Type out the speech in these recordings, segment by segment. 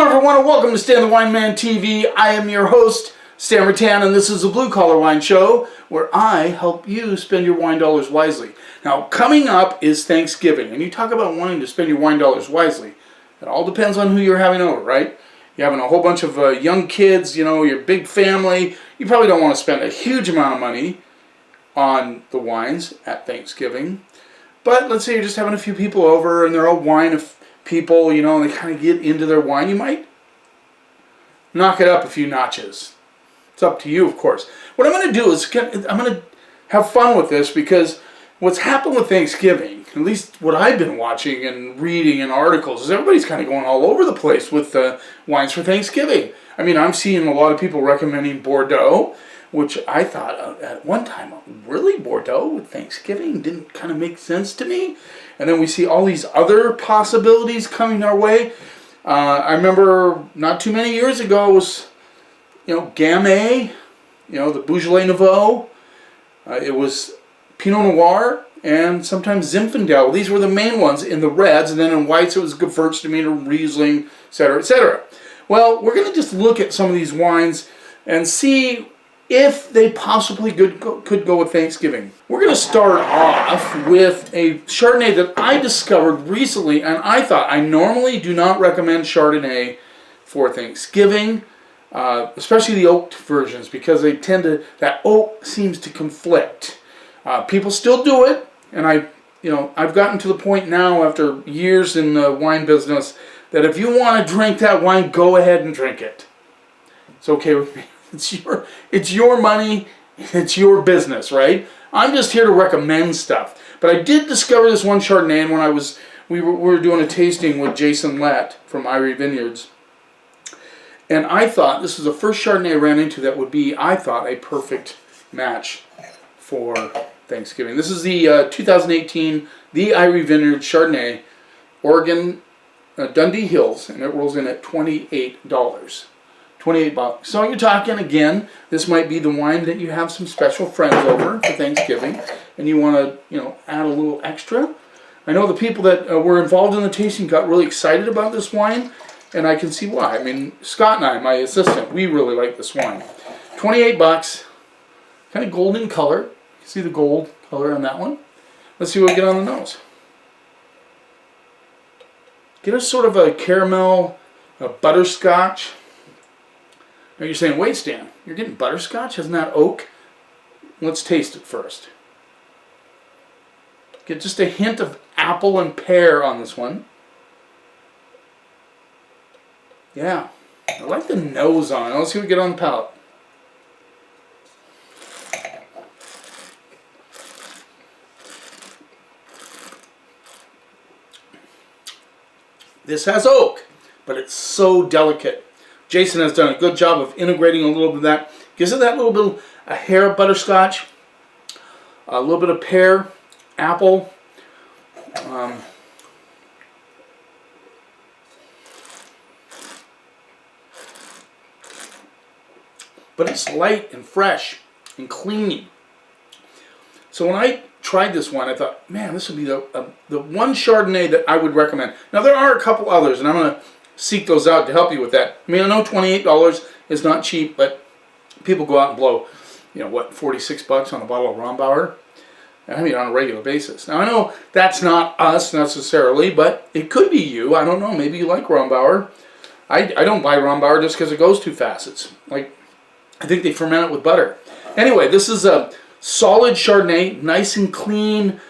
Hello everyone and welcome to Stan the Wine Man TV. I am your host, Stan Rattan, and this is a Blue Collar Wine Show where I help you spend your wine dollars wisely. Now, coming up is Thanksgiving, and you talk about wanting to spend your wine dollars wisely. It all depends on who you're having over, right? You're having a whole bunch of young kids, you know, your big family. You probably don't want to spend a huge amount of money on the wines at Thanksgiving. But let's say you're just having a few people over and they're all wine people, you know, and they kind of get into their wine. You might knock it up a few notches. It's up to you, of course. What I'm going to do is I'm going to have fun with this, because what's happened with Thanksgiving, at least what I've been watching and reading in articles, is everybody's kind of going all over the place with wines for Thanksgiving. I mean, I'm seeing a lot of people recommending Bordeaux, which I thought at one time, really, Bordeaux with Thanksgiving didn't kind of make sense to me. And then we see all these other possibilities coming our way. I remember not too many years ago was, you know, Gamay, you know, the Beaujolais Nouveau. It was Pinot Noir and sometimes Zinfandel. These were the main ones in the reds, and then in whites it was Gewürztraminer, Riesling, etc., etc. Well, we're going to just look at some of these wines and see if they possibly could go with Thanksgiving. We're going to start off with a Chardonnay that I discovered recently, and I thought, I normally do not recommend Chardonnay for Thanksgiving, especially the oaked versions, because they tend to, that oak seems to conflict. People still do it, and I've gotten to the point now after years in the wine business that if you want to drink that wine, go ahead and drink it. It's okay with me. It's your money, it's your business, right? I'm just here to recommend stuff. But I did discover this one Chardonnay, and when we were doing a tasting with Jason Lett from Irie Vineyards, and I thought this was the first Chardonnay I ran into that would be, I thought, a perfect match for Thanksgiving. This is the 2018 The Irie Vineyards Chardonnay, Oregon Dundee Hills, and it rolls in at $28. 28 bucks. So you're talking, again, this might be the wine that you have some special friends over for Thanksgiving and you want to, you know, add a little extra. I know the people that were involved in the tasting got really excited about this wine, and I can see why. I mean, Scott and I, my assistant, we really like this wine. 28 bucks, kind of golden color. You can see the gold color on that one. Let's see what we get on the nose. Get a sort of a caramel, a butterscotch. Now you're saying, wait, Stan, you're getting butterscotch? Isn't that oak? Let's taste it first. Get just a hint of apple and pear on this one. Yeah, I like the nose on it. Let's see what we get on the palate. This has oak, but it's so delicate. Jason has done a good job of integrating a little bit of that. Gives it that little bit of a hair of butterscotch, a little bit of pear, apple. But it's light and fresh and clean. So when I tried this one, I thought, man, this would be the one Chardonnay that I would recommend. Now there are a couple others, and I'm going to seek those out to help you with that. I mean, I know $28 is not cheap, but people go out and blow, you know, what, 46 bucks on a bottle of Rombauer? I mean, on a regular basis. Now, I know that's not us necessarily, but it could be you. I don't know. Maybe you like Rombauer. I don't buy Rombauer just because it goes too fast. It's like, I think they ferment it with butter. Anyway, this is a solid Chardonnay, nice and clean,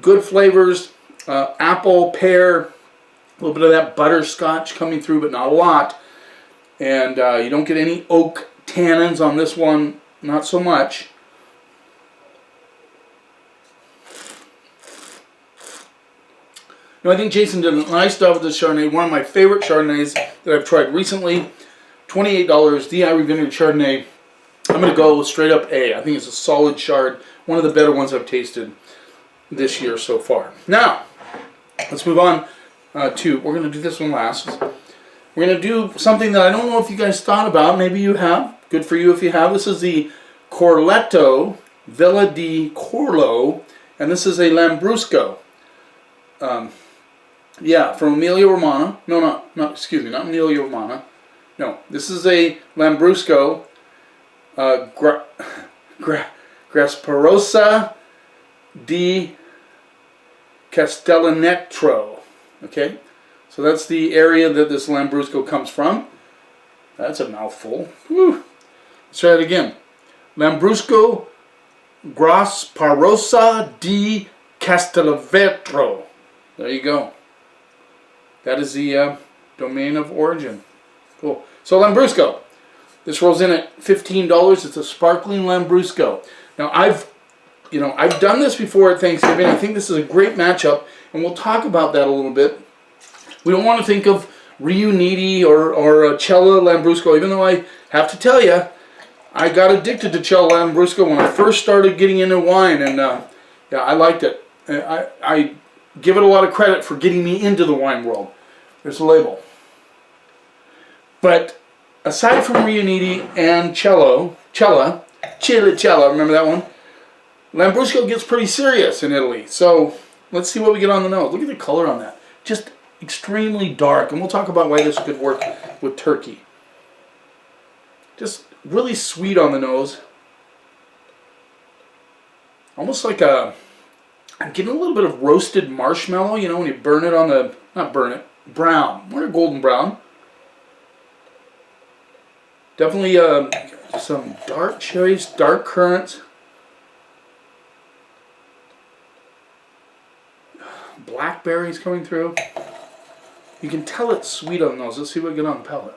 good flavors, apple, pear, a little bit of that butterscotch coming through, but not a lot. And you don't get any oak tannins on this one, not so much. Now, I think Jason did a nice job with this Chardonnay. One of my favorite Chardonnays that I've tried recently. $28, The Irie Vineyard Chardonnay. I'm going to go straight up A. I think it's a solid Chard. One of the better ones I've tasted this year so far. Now, let's move on. We're going to do this one last. We're going to do something that I don't know if you guys thought about. Maybe you have. Good for you if you have. This is the Corletto Villa di Corlo, and this is a Lambrusco. Yeah, from Emilia Romagna. No, excuse me, not Emilia Romagna. No, this is a Lambrusco Grasparosa di Castellanetro. Okay, so that's the area that this Lambrusco comes from. That's a mouthful. Whew. Let's try it again. Lambrusco Grasparosa di Castellanetro. There you go. That is the domain of origin. Cool. So Lambrusco. This rolls in at $15. It's a sparkling Lambrusco. Now I've done this before at Thanksgiving. I think this is a great matchup, and we'll talk about that a little bit. We don't want to think of Riunite or Cella Lambrusco, even though I have to tell you, I got addicted to Cella Lambrusco when I first started getting into wine, and yeah, I liked it. I give it a lot of credit for getting me into the wine world. There's a label. But aside from Riunite and Cella, remember that one? Lambrusco gets pretty serious in Italy. So let's see what we get on the nose. Look at the color on that. Just extremely dark. And we'll talk about why this could work with turkey. Just really sweet on the nose. Almost like I'm getting a little bit of roasted marshmallow, you know, when you burn it on the, not burn it, brown. More golden brown. Definitely some dark cherries, dark currants. Blackberries coming through. You can tell it's sweet on the nose. Let's see what we get on the palate.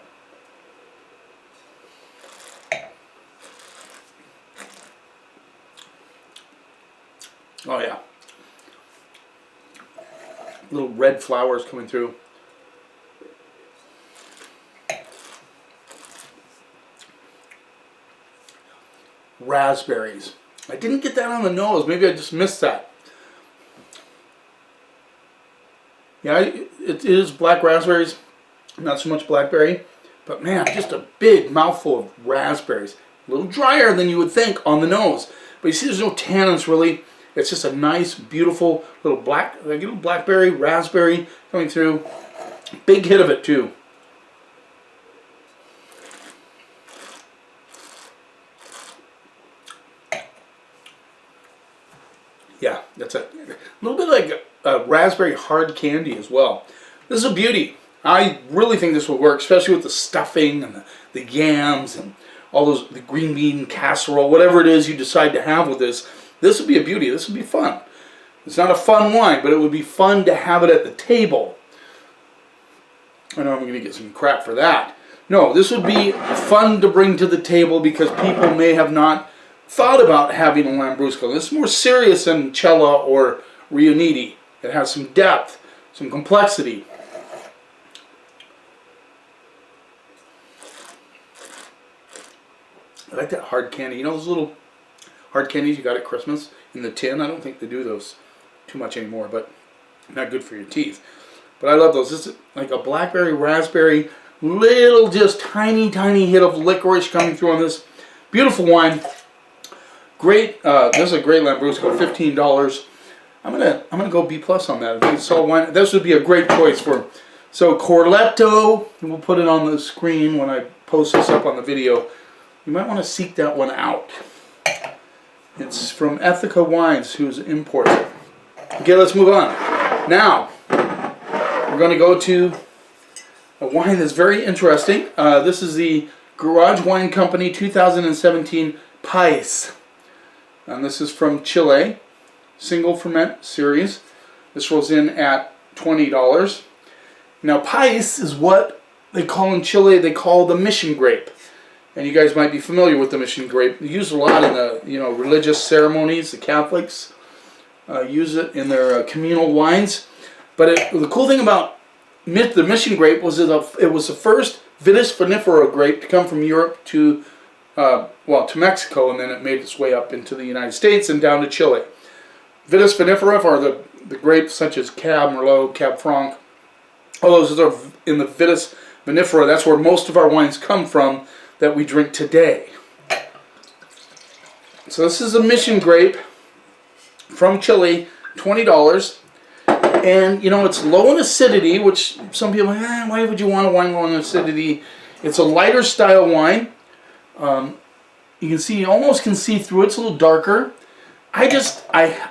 Oh yeah. Little red flowers coming through. Raspberries. I didn't get that on the nose. Maybe I just missed that. Yeah, it is black raspberries. Not so much blackberry. But man, just a big mouthful of raspberries. A little drier than you would think on the nose. But you see there's no tannins really. It's just a nice, beautiful little blackberry, raspberry coming through. Big hit of it too. Yeah, that's a little bit like a raspberry hard candy as well. This is a beauty. I really think this will work, especially with the stuffing and the yams and all those, the green bean casserole, whatever it is you decide to have with this. This would be a beauty. This would be fun. It's not a fun wine, but it would be fun to have it at the table. I know I'm going to get some crap for that. No, this would be fun to bring to the table because people may have not thought about having a Lambrusco. This is more serious than Cella or Riunite. It has some depth, some complexity. I like that hard candy. You know those little hard candies you got at Christmas in the tin? I don't think they do those too much anymore, but not good for your teeth. But I love those. This is like a blackberry, raspberry, little just tiny hit of licorice coming through on this. Beautiful wine. Great. This is a great Lambrusco, $15. I'm gonna go B+ on that. If you saw wine, this would be a great choice for. So Corletto, and we'll put it on the screen when I post this up on the video. You might want to seek that one out. It's from Ethica Wines, who's imports it. Okay, let's move on. Now, we're going to go to a wine that's very interesting. This is the Garage Wine Company 2017 Pais. And this is from Chile. Single ferment series. This rolls in at $20. Now, Pais is what they call in Chile, they call the mission grape. And you guys might be familiar with the mission grape. They use it a lot in the religious ceremonies. The Catholics use it in their communal wines. But the cool thing about the mission grape was it was the first Vitis vinifera grape to come from Europe to Mexico, and then it made its way up into the United States and down to Chile. Vitis vinifera are the grapes such as Cab Merlot, Cab Franc. All those are in the Vitis vinifera. That's where most of our wines come from that we drink today. So this is a mission grape from Chile, $20. And, you know, it's low in acidity, which some people, why would you want a wine low in acidity? It's a lighter style wine. You can see, you almost can see through it. It's a little darker. I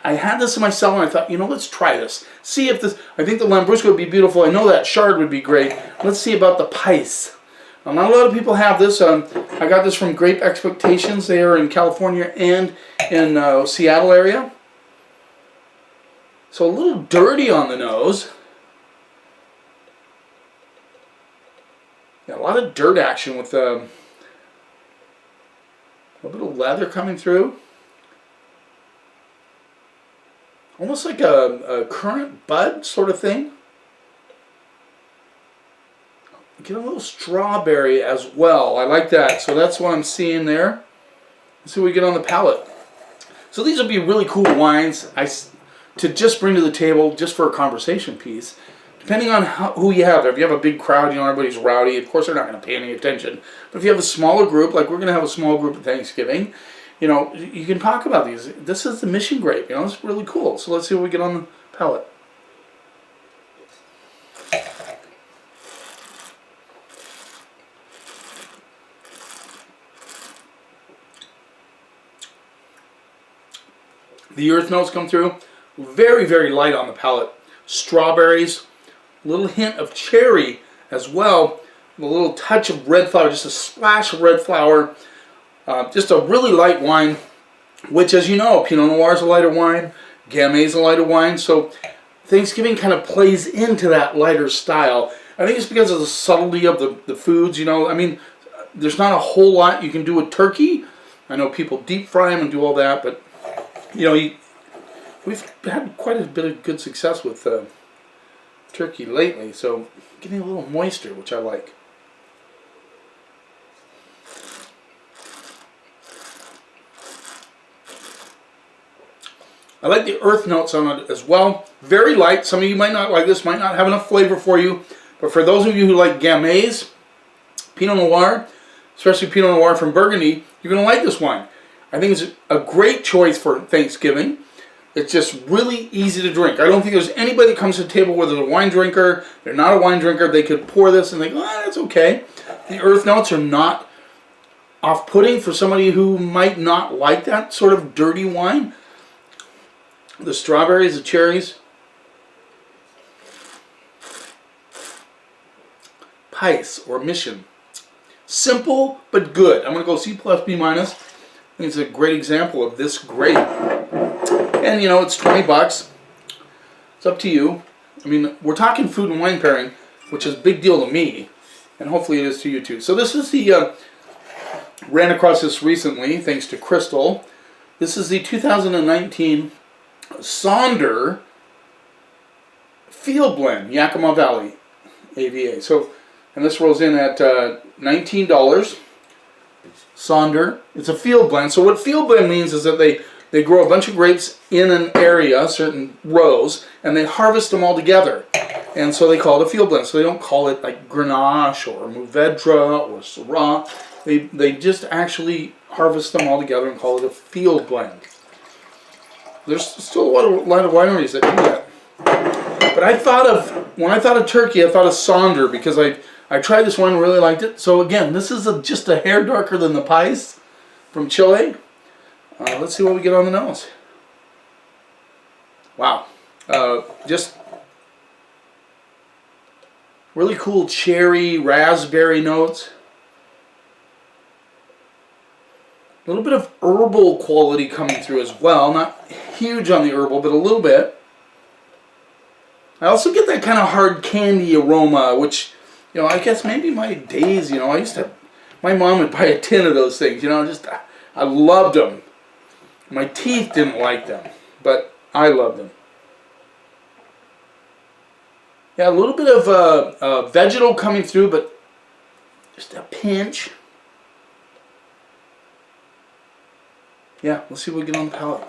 had this in my cellar and I thought, you know, let's try this. See if this, I think the Lambrusco would be beautiful. I know that Chard would be great. Let's see about the Pais. Now, not a lot of people have this. I got this from Grape Expectations. They are in California and in Seattle area. So a little dirty on the nose. Yeah, a lot of dirt action with a bit of leather coming through. Almost like a currant bud sort of thing. Get a little strawberry as well. I like that. So that's what I'm seeing there. Let's see what we get on the palate. So these will be really cool wines to just bring to the table just for a conversation piece. Depending on who you have there. If you have a big crowd, you know, everybody's rowdy. Of course, they're not going to pay any attention. But if you have a smaller group, like we're going to have a small group at Thanksgiving, you know, you can talk about these. This is the Mission Grape, you know, it's really cool. So let's see what we get on the palate. The earth notes come through. Very, very light on the palate. Strawberries, a little hint of cherry as well. A little touch of red flower, just a splash of red flower. Just a really light wine, which, as you know, Pinot Noir is a lighter wine, Gamay is a lighter wine, so Thanksgiving kind of plays into that lighter style. I think it's because of the subtlety of the foods, you know. I mean, there's not a whole lot you can do with turkey. I know people deep fry them and do all that, but, you know, we've had quite a bit of good success with turkey lately, so getting a little moisture, which I like. I like the earth notes on it as well. Very light. Some of you might not like this, might not have enough flavor for you. But for those of you who like Gamays, Pinot Noir, especially Pinot Noir from Burgundy, you're going to like this wine. I think it's a great choice for Thanksgiving. It's just really easy to drink. I don't think there's anybody that comes to the table, whether they're a wine drinker, they're not a wine drinker, they could pour this and think, oh, that's okay. The earth notes are not off-putting for somebody who might not like that sort of dirty wine. The strawberries, the cherries. Pais or Mission. Simple but good. I'm going to go C plus B minus. I think it's a great example of this grape. And you know, it's 20 bucks. It's up to you. I mean, we're talking food and wine pairing, which is a big deal to me. And hopefully it is to you too. So this is the, ran across this recently, thanks to Crystal. This is the 2019 Sonder Field Blend, Yakima Valley AVA. So, and this rolls in at $19. Sonder. It's a field blend. So what field blend means is that they grow a bunch of grapes in an area, certain rows, and they harvest them all together. And so they call it a field blend. So they don't call it like Grenache or Mourvedre or Syrah. They just actually harvest them all together and call it a field blend. There's still a lot of wineries that do that. But when I thought of turkey, I thought of Sonder because I tried this one and really liked it. So again, this is just a hair darker than the Pais from Chile. Let's see what we get on the nose. Wow. Just really cool cherry, raspberry notes. A little bit of herbal quality coming through as well. Not huge on the herbal, but a little bit. I also get that kind of hard candy aroma, which, you know, I guess maybe my days, you know, my mom would buy a tin of those things, you know, I loved them. My teeth didn't like them, but I loved them. Yeah, a little bit of vegetal coming through, but just a pinch. Yeah, let's see what we get on the palate.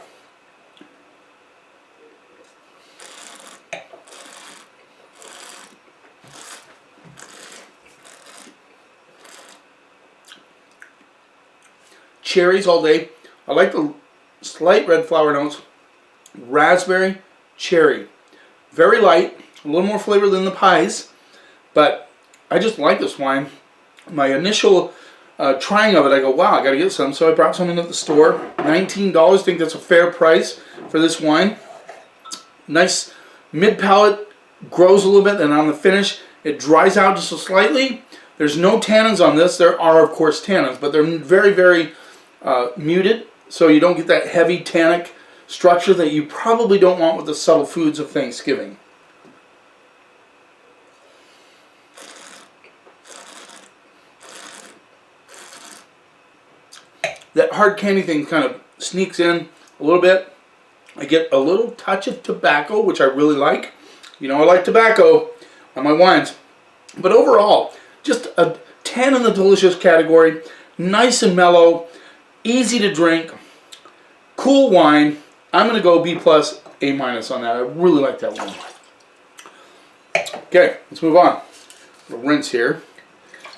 Cherries all day. I like the slight red flower notes. Raspberry, cherry. Very light, a little more flavor than the pies, but I just like this wine. My initial trying of it, I go, wow, I got to get some. So I brought some into the store. $19, I think that's a fair price for this wine. Nice mid-palate, grows a little bit, and on the finish, it dries out just slightly. There's no tannins on this. There are, of course, tannins, but they're very, very muted, so you don't get that heavy tannic structure that you probably don't want with the subtle foods of Thanksgiving. That hard candy thing kind of sneaks in a little bit. I get a little touch of tobacco, which I really like. You know I like tobacco on my wines. But overall, just a 10 in the delicious category. Nice and mellow, easy to drink, cool wine. I'm going to go B+, A- on that. I really like that one. Okay, let's move on. We'll rinse here.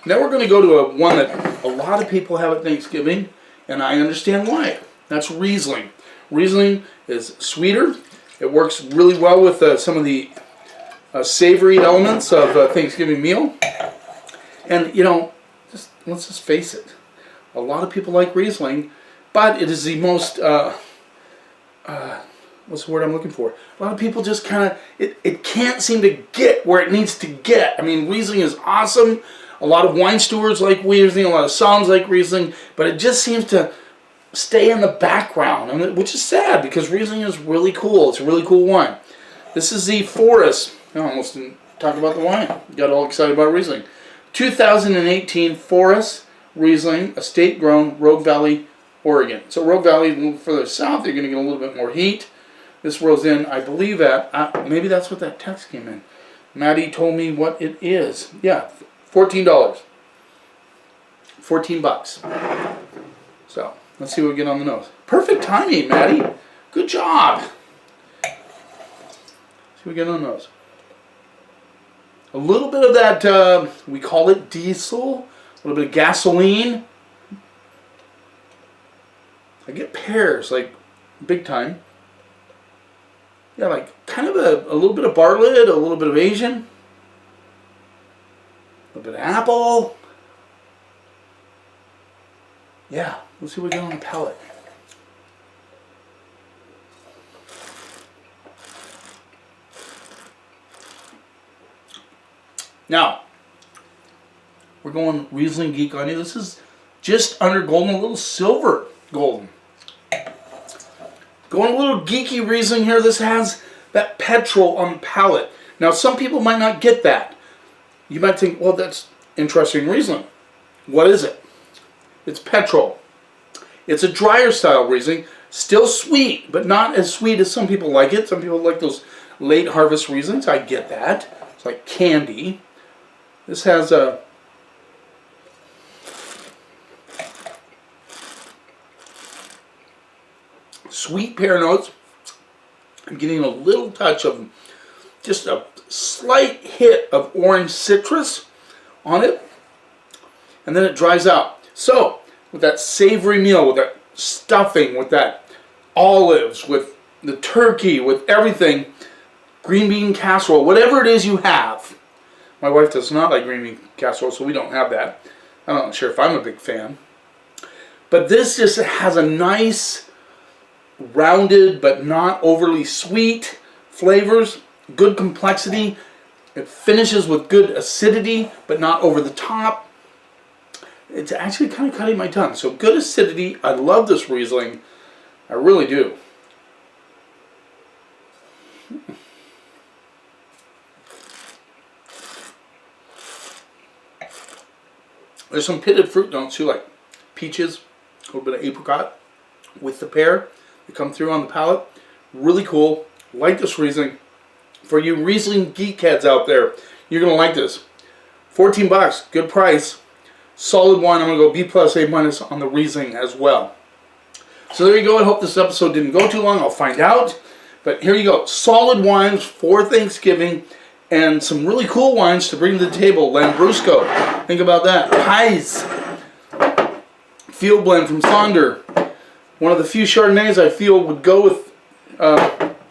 Now we're going to go to one that a lot of people have at Thanksgiving, and I understand why. That's Riesling. Riesling is sweeter. It works really well with some of the savory elements of a Thanksgiving meal. And, you know, let's just face it. A lot of people like Riesling, but it is the most, what's the word I'm looking for? A lot of people just kind of, it can't seem to get where it needs to get. I mean, Riesling is awesome. A lot of wine stewards like Riesling, a lot of soms like Riesling, but it just seems to stay in the background, which is sad because Riesling is really cool. It's a really cool wine. This is the Forest. I almost didn't talk about the wine. Got all excited about Riesling. 2018 Forest Riesling, estate grown, Rogue Valley, Oregon. So Rogue Valley, a little further south, you're going to get a little bit more heat. This rolls in, I believe, at, maybe that's what that text came in. Maddie told me what it is. Yeah, $14. 14 bucks. So, let's see what we get on the nose. Perfect timing, Maddie. Good job. See what we get on the nose. A little bit of that, we call it diesel. A little bit of gasoline. I get pears, like, big time. Yeah, like, kind of a little bit of Bartlett, a little bit of Asian. A little bit of apple. Yeah, let's see what we get on the palate. Now, we're going Riesling Geek on you. This is just under golden, a little silver golden. Going a little geeky Riesling here. This has that petrol on the palate. Now, some people might not get that. You might think, well, that's interesting Riesling. What is it? It's petrol. It's a drier style Riesling. Still sweet, but not as sweet as some people like it. Some people like those late harvest Rieslings. I get that. It's like candy. This has a sweet pear notes. I'm getting a little touch of just a slight hit of orange citrus on it. And then it dries out. So, with that savory meal, with that stuffing, with that olives, with the turkey, with everything, green bean casserole, whatever it is you have. My wife does not like green bean casserole, so we don't have that. I'm not sure if I'm a big fan. But this just has a nice, rounded, but not overly sweet flavors, good complexity. It finishes with good acidity, but not over the top. It's actually kind of cutting my tongue. So good acidity. I love this Riesling. I really do. There's some pitted fruit notes too, like peaches, a little bit of apricot with the pear that come through on the palate. Really cool. Like this Riesling. For you Riesling geek heads out there, you're going to like this. 14 bucks, good price. Solid wine. I'm going to go B+, A- on the Riesling as well. So there you go. I hope this episode didn't go too long. I'll find out. But here you go. Solid wines for Thanksgiving and some really cool wines to bring to the table. Lambrusco. Think about that. Pies. Field Blend from Sonder. One of the few Chardonnays I feel would go with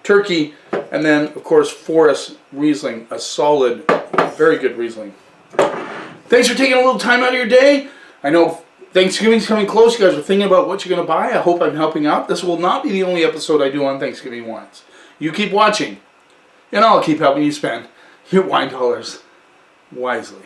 turkey And then, of course, Forest Riesling, a solid, very good Riesling. Thanks for taking a little time out of your day. I know Thanksgiving's coming close. You guys are thinking about what you're going to buy. I hope I'm helping out. This will not be the only episode I do on Thanksgiving wines. You keep watching, and I'll keep helping you spend your wine dollars wisely.